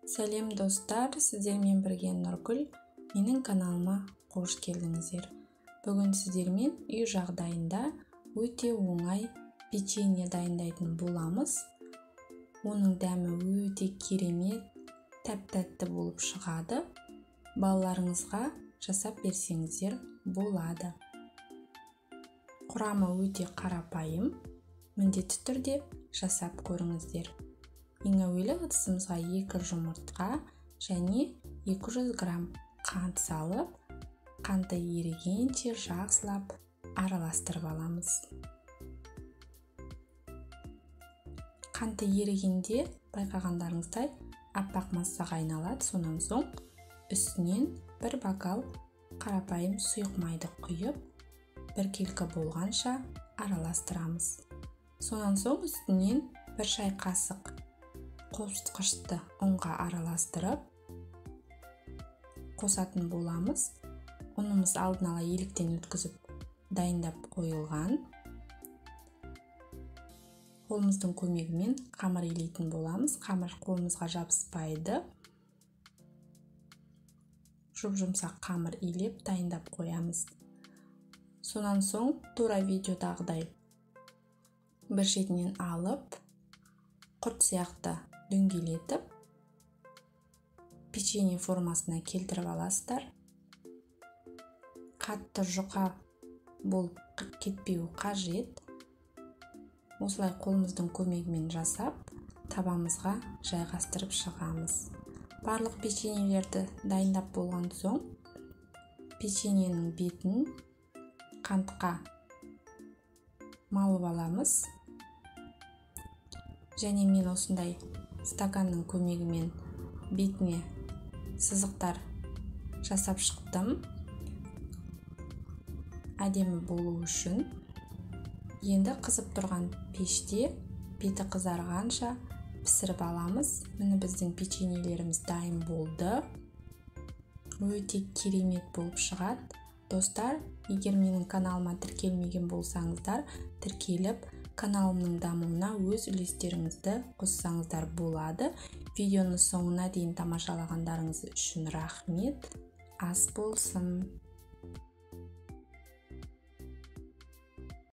Сәлем достар, сіздермен бірге Нұргүл. Менің каналыма қош келдіңіздер. Бүгін сіздермен үй жағдайында өте оңай печенье дайындайтын боламыз. Оның дәмі өте керемет, тәп-тәтті болып шығады. Балаларыңызға жасап берсеңіздер болады. Құрамы өте қарапайым, міндетті түрде жасап көріңіздер. Ең әуелі ыдысымызға 2 жұмыртқа және 200 грамм қант салып, қанты ерігенше жақсылап араластырып аламыз. Қанты ерігенде байқағандарыңыздай аппақ массаға айналады. Сонан соң үстінен 1 бокал қарапайым сұйық майды құйып, біркелкі болғанша араластырамыз. Сонан соң үстінен 1 шай қасық қосқышты ұнға араластырып қосатын боламыз. Ұнымыз алдын ала еліктен өткізіп дайындап қойылған. Қолымыздың көмегімен қамыр илейтін боламыз. Қамыр қолымызға жабыспайды. Жұп-жұмсақ қамыр илеп дайындап қоямыз. Сонан соң тура видеодағыдай бір шетінен алып, құрт сияқты дөңгелетіп, печенье формасына келтіріп аласыздар. Қатты жұқа болып кетпеуі қажет. Осылай қолымыздың көмегімен жасап, табамызға жайғастырып шығамыз. Барлық печеньелерді дайындап болған соң, печеньенің бетін қантқа малып аламыз. Және мен осындай стаканның көмегімен бетіне сызықтар жасап шықтым. Әдемі болу үшін. Енді қызып тұрған пеште беті қызарғанша пісіріп аламыз. Міне біздің печеньелеріміз дайын болды. Өте керемет болып шығады. Достар, егер менің каналыма тіркелмеген болсаңыздар, тіркеліп, каналымның дамуына өз үлестеріңізді қоссаңыздар болады. Видеоны соңына дейін тамашалағандарыңыз үшін рахмет. Ас болсын.